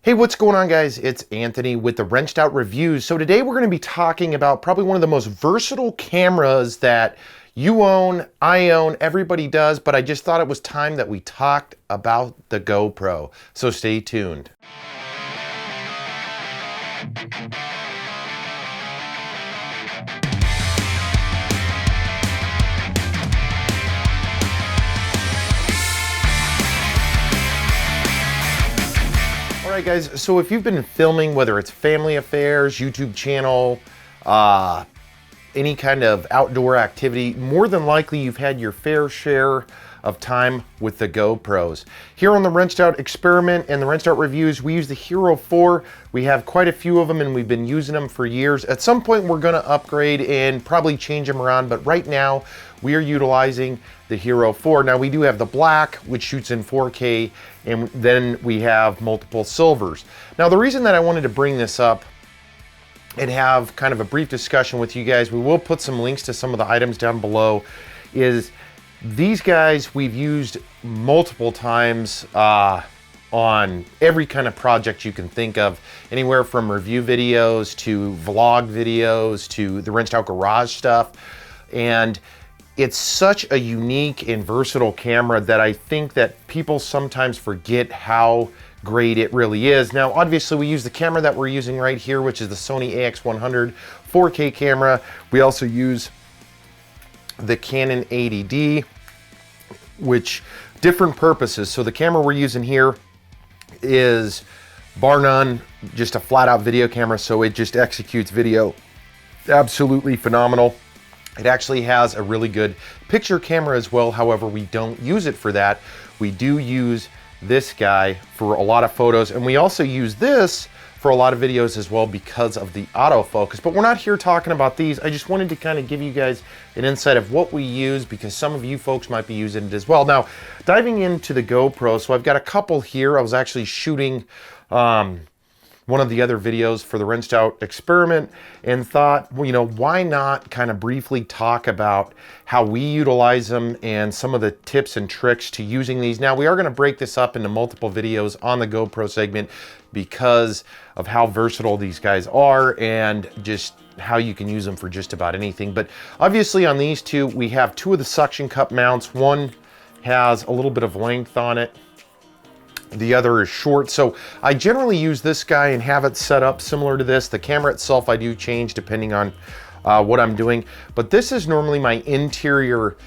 Hey, what's going on, guys? It's Anthony with the Wrenched Out Reviews. So today we're going to be talking about probably one of the most versatile cameras that you own, I own, everybody does, but I just thought it was time that we talked about the GoPro. So stay tuned. All right, guys, so if you've been filming, whether it's family affairs, YouTube channel, any kind of outdoor activity, more than likely you've had your fair share of time with the GoPros. Here on the Wrenched Out Experiment and the Wrenched Out Reviews, we use the Hero 4. We have quite a few of them and we've been using them for years. At some point we're gonna upgrade and probably change them around, but right now we are utilizing the Hero 4. Now we do have the black, which shoots in 4K, and then we have multiple silvers. Now the reason that I wanted to bring this up and have kind of a brief discussion with you guys, we will put some links to some of the items down below, is these guys we've used multiple times on every kind of project you can think of, anywhere from review videos to vlog videos to the Wrenched Out Garage stuff. And it's such a unique and versatile camera that I think that people sometimes forget how great it really is. Now, obviously we use the camera that we're using right here, which is the Sony AX100 4K camera. We also use the Canon 80D, which different purposes. So the camera we're using here is bar none, just a flat out video camera. So it just executes video absolutely phenomenal. It actually has a really good picture camera as well. However, we don't use it for that. We do use this guy for a lot of photos, and we also use this for a lot of videos as well because of the autofocus. But we're not here talking about these. I just wanted to kind of give you guys an insight of what we use because some of you folks might be using it as well. Now, diving into the GoPro, so I've got a couple here. I was actually shooting one of the other videos for the Wrenched Out Experiment and thought, well, you know, why not kind of briefly talk about how we utilize them and some of the tips and tricks to using these. Now, we are going to break this up into multiple videos on the GoPro segment because of how versatile these guys are and just how you can use them for just about anything. But obviously on these two, we have two of the suction cup mounts. One has a little bit of length on it. The other is short. So I generally use this guy and have it set up similar to this. The camera itself I do change depending on what I'm doing, but this is normally my interior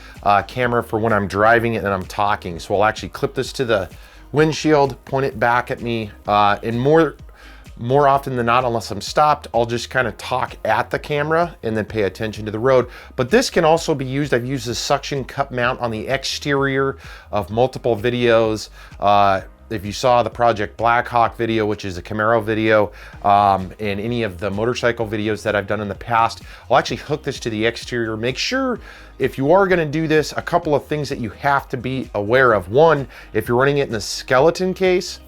camera for when I'm driving it and I'm talking. So I'll actually clip this to the windshield, point it back at me, and more often than not, unless I'm stopped, I'll just kind of talk at the camera and then pay attention to the road. But this can also be used, I've used this suction cup mount on the exterior of multiple videos. If you saw the Project Blackhawk video, which is a Camaro video, and any of the motorcycle videos that I've done in the past, I'll actually hook this to the exterior. Make sure if you are gonna do this, a couple of things that you have to be aware of. One, if you're running it in a skeleton case,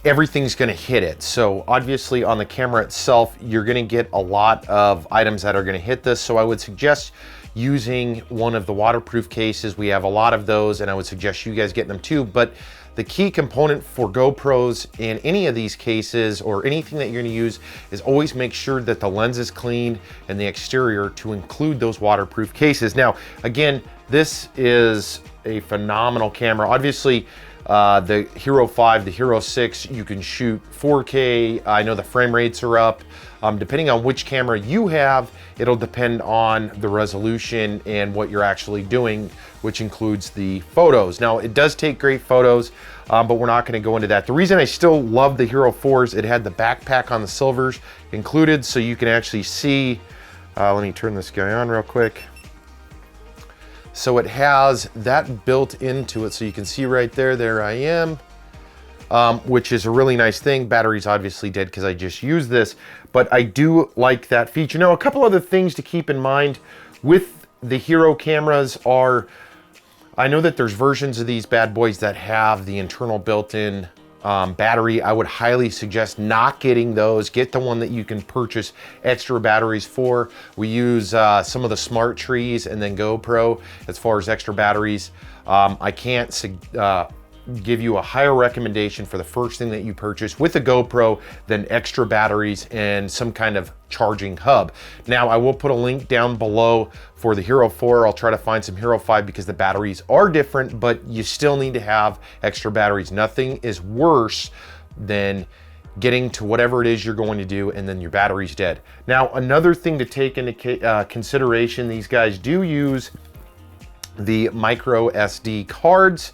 everything's gonna hit it. So obviously on the camera itself, you're gonna get a lot of items that are gonna hit this. So I would suggest using one of the waterproof cases. We have a lot of those and I would suggest you guys getting them too. But the key component for GoPros in any of these cases or anything that you're gonna use is always make sure that the lens is clean and the exterior to include those waterproof cases. Now, again, this is a phenomenal camera. Obviously, the Hero 5, the Hero 6, you can shoot 4K. I know the frame rates are up. Depending on which camera you have, it'll depend on the resolution and what you're actually doing, which includes the photos. Now, it does take great photos, but we're not gonna go into that. The reason I still love the Hero 4s, it had the backpack on the silvers included, so you can actually see, let me turn this guy on real quick. So it has that built into it, so you can see right there I am, which is a really nice thing. Battery's obviously dead because I just used this, but I do like that feature. Now, a couple other things to keep in mind with the Hero cameras are, I know that there's versions of these bad boys that have the internal built-in battery. I would highly suggest not getting those. Get the one that you can purchase extra batteries for. We use some of the Smart Trees and then GoPro as far as extra batteries. I can't give you a higher recommendation for the first thing that you purchase with a GoPro than extra batteries and some kind of charging hub. Now, I will put a link down below for the Hero 4. I'll try to find some Hero 5 because the batteries are different, but you still need to have extra batteries. Nothing is worse than getting to whatever it is you're going to do and then your battery's dead. Now, another thing to take into consideration, these guys do use the micro SD cards,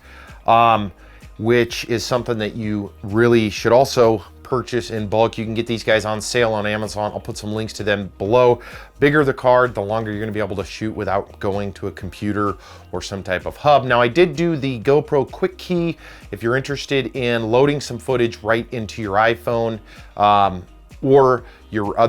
which is something that you really should also purchase in bulk. You can get these guys on sale on Amazon. I'll put some links to them below. Bigger the card, the longer you're gonna be able to shoot without going to a computer or some type of hub. Now, I did do the GoPro Quick Key. If you're interested in loading some footage right into your iPhone, or your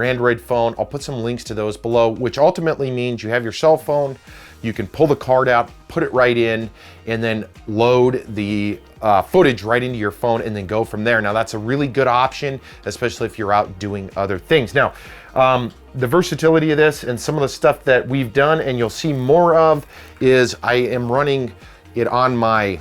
Android phone, I'll put some links to those below, which ultimately means you have your cell phone, you can pull the card out, put it right in, and then load the footage right into your phone and then go from there. Now, that's a really good option, especially if you're out doing other things. Now, the versatility of this and some of the stuff that we've done and you'll see more of is I am running it on my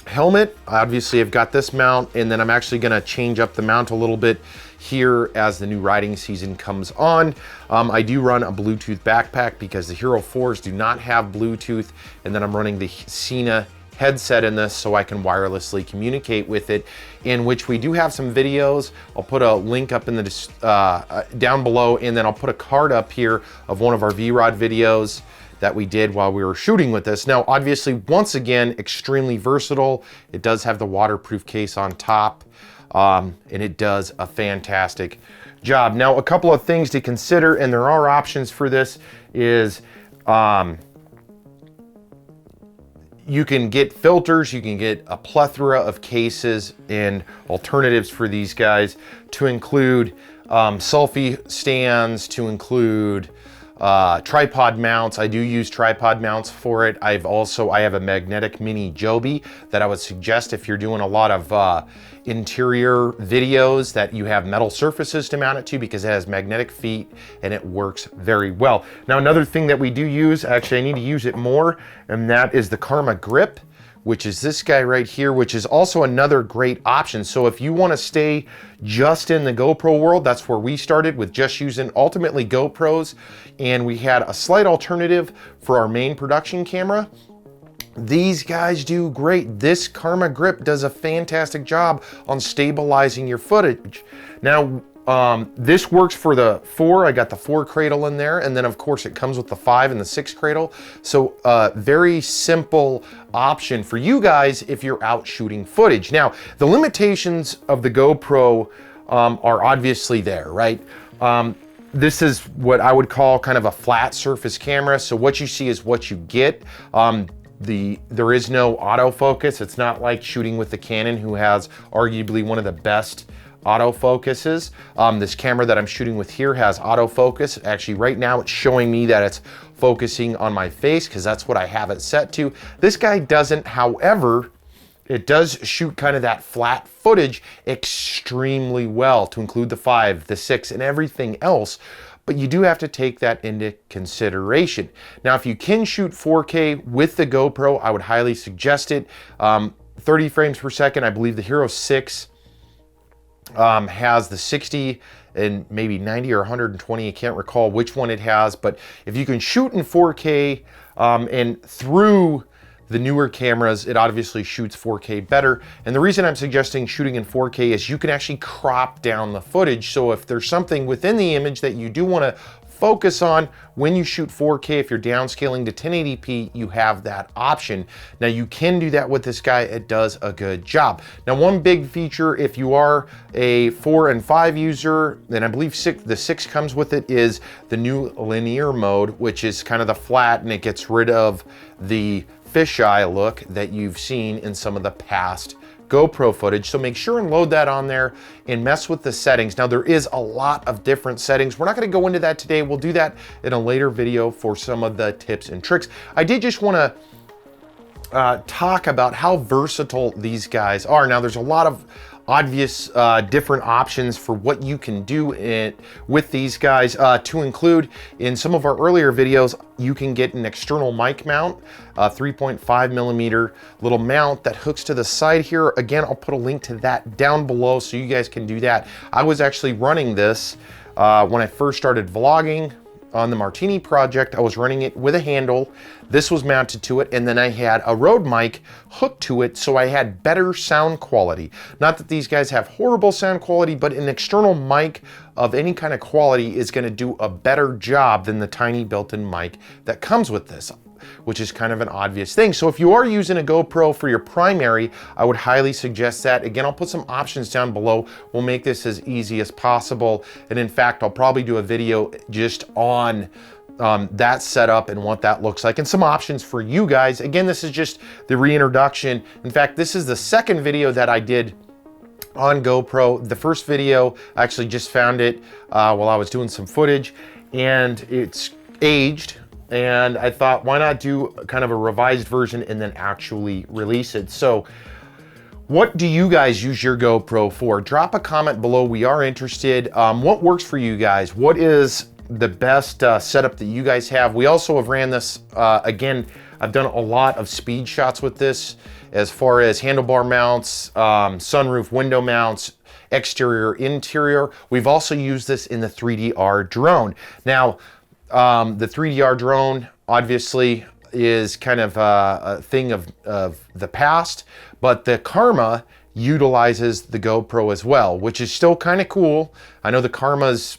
helmet. Obviously, I've got this mount, and then I'm actually gonna change up the mount a little bit here as the new riding season comes on. I do run a Bluetooth backpack because the Hero 4s do not have Bluetooth, and then I'm running the Sena headset in this so I can wirelessly communicate with it, in which we do have some videos. I'll put a link up in the down below, and then I'll put a card up here of one of our V-Rod videos that we did while we were shooting with this. Now, obviously, once again, extremely versatile. It does have the waterproof case on top, and it does a fantastic job. Now, a couple of things to consider, and there are options for this, is you can get filters, you can get a plethora of cases and alternatives for these guys, to include selfie stands, to include tripod mounts. I do use tripod mounts for it. I have a magnetic mini Joby that I would suggest if you're doing a lot of interior videos, that you have metal surfaces to mount it to, because it has magnetic feet and it works very well. Now, another thing that we do use, actually I need to use it more, and that is the Karma Grip, which is this guy right here, which is also another great option. So if you wanna stay just in the GoPro world, that's where we started, with just using ultimately GoPros, and we had a slight alternative for our main production camera. These guys do great. This Karma Grip does a fantastic job on stabilizing your footage. Now, this works for the 4. I got the 4 cradle in there, and then of course it comes with the 5 and the 6 cradle. So very simple option for you guys if you're out shooting footage. Now, the limitations of the GoPro are obviously there, right? This is what I would call kind of a flat surface camera. So what you see is what you get. There is no autofocus. It's not like shooting with the Canon, who has arguably one of the best autofocuses. This camera that I'm shooting with here has autofocus. Actually, right now it's showing me that it's focusing on my face because that's what I have it set to. This guy doesn't, however, it does shoot kind of that flat footage extremely well, to include the 5, the 6, and everything else. But you do have to take that into consideration. Now, if you can shoot 4K with the GoPro, I would highly suggest it. 30 frames per second, I believe the Hero 6 has the 60 and maybe 90 or 120, I can't recall which one it has, but if you can shoot in 4K and through the newer cameras, it obviously shoots 4K better. And the reason I'm suggesting shooting in 4K is you can actually crop down the footage. So if there's something within the image that you do want to focus on when you shoot 4K, if you're downscaling to 1080p, you have that option. Now, you can do that with this guy. It does a good job. Now, one big feature, if you are a 4 and 5 user, then I believe the 6 comes with it, is the new linear mode, which is kind of the flat, and it gets rid of the fisheye look that you've seen in some of the past GoPro footage. So make sure and load that on there and mess with the settings. Now, there is a lot of different settings. We're not going to go into that today. We'll do that in a later video for some of the tips and tricks. I did just want to talk about how versatile these guys are. Now, there's a lot of obvious different options for what you can do with these guys, to include in some of our earlier videos. You can get an external mic mount, 3.5 millimeter little mount that hooks to the side here. Again, I'll put a link to that down below so you guys can do that. I was actually running this when I first started vlogging on the Martini project. I was running it with a handle. This was mounted to it, and then I had a Rode mic hooked to it, so I had better sound quality. Not that these guys have horrible sound quality, but an external mic of any kind of quality is going to do a better job than the tiny built-in mic that comes with this, which is kind of an obvious thing. So if you are using a GoPro for your primary, I would highly suggest that. Again, I'll put some options down below. We'll make this as easy as possible. And in fact, I'll probably do a video just on that setup and what that looks like and some options for you guys. Again, this is just the reintroduction. In fact, this is the second video that I did on GoPro. The first video, I actually just found it while I was doing some footage, and it's aged. And I thought, why not do kind of a revised version and then actually release it? So what do you guys use your GoPro for? Drop a comment below. We are interested. What works for you guys? What is the best setup that you guys have? We also have ran this, again, I've done a lot of speed shots with this as far as handlebar mounts, sunroof window mounts, exterior, interior. We've also used this in the 3DR drone. Now, the 3DR drone obviously is kind of a thing of the past, but the Karma utilizes the GoPro as well, which is still kind of cool. I know the Karma's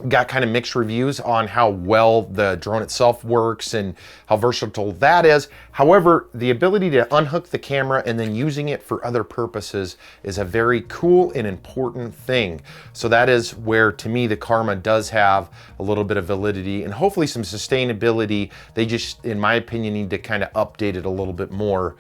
got kind of mixed reviews on how well the drone itself works and how versatile that is. However, the ability to unhook the camera and then using it for other purposes is a very cool and important thing. So that is where, to me, the Karma does have a little bit of validity and hopefully some sustainability. They just, in my opinion, need to kind of update it a little bit more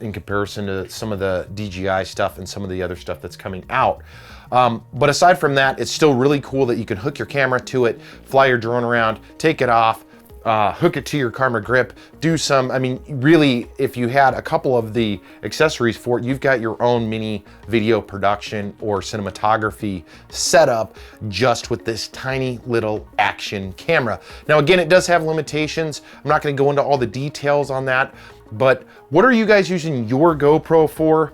in comparison to some of the DJI stuff and some of the other stuff that's coming out. But aside from that, it's still really cool that you can hook your camera to it, fly your drone around, take it off, hook it to your Karma grip, do some, I mean, really, if you had a couple of the accessories for it, you've got your own mini video production or cinematography setup just with this tiny little action camera. Now, again, it does have limitations. I'm not going to go into all the details on that, but what are you guys using your GoPro for?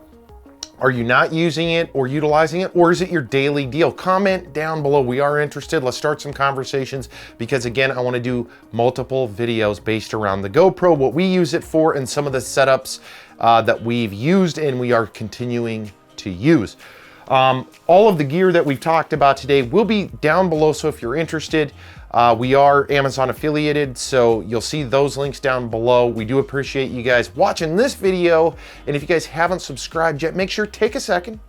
Are you not using it or utilizing it, or is it your daily deal? Comment down below. We are interested. Let's start some conversations, because again, I want to do multiple videos based around the GoPro, what we use it for, and some of the setups that we've used and we are continuing to use. All of the gear that we've talked about today will be down below, so if you're interested, we are Amazon affiliated, so you'll see those links down below. We do appreciate you guys watching this video, and if you guys haven't subscribed yet, make sure take a second,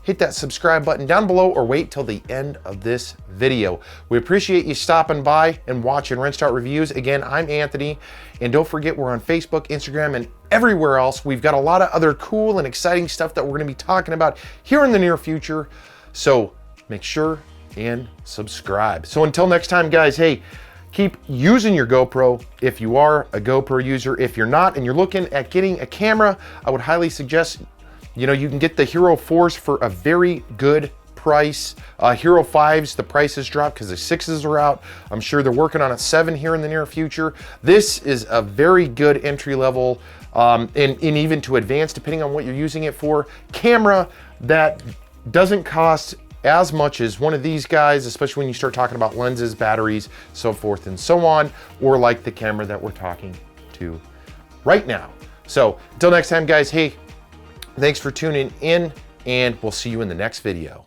hit that subscribe button down below, or wait till the end of this video. We appreciate you stopping by and watching Rinse Start Reviews. Again, I'm Anthony, and don't forget, we're on Facebook, Instagram, and everywhere else. We've got a lot of other cool and exciting stuff that we're going to be talking about here in the near future, so make sure and subscribe. So until next time, guys, hey, keep using your GoPro if you are a GoPro user. If you're not and you're looking at getting a camera, I would highly suggest, you know, you can get the Hero 4s for a very good price. Hero 5s, the prices dropped because the 6s are out. I'm sure they're working on a 7 here in the near future. This is a very good entry level and even to advanced, depending on what you're using it for, camera that doesn't cost as much as one of these guys, especially when you start talking about lenses, batteries, so forth and so on, or like the camera that we're talking to right now. So until next time, guys, hey, thanks for tuning in, and we'll see you in the next video.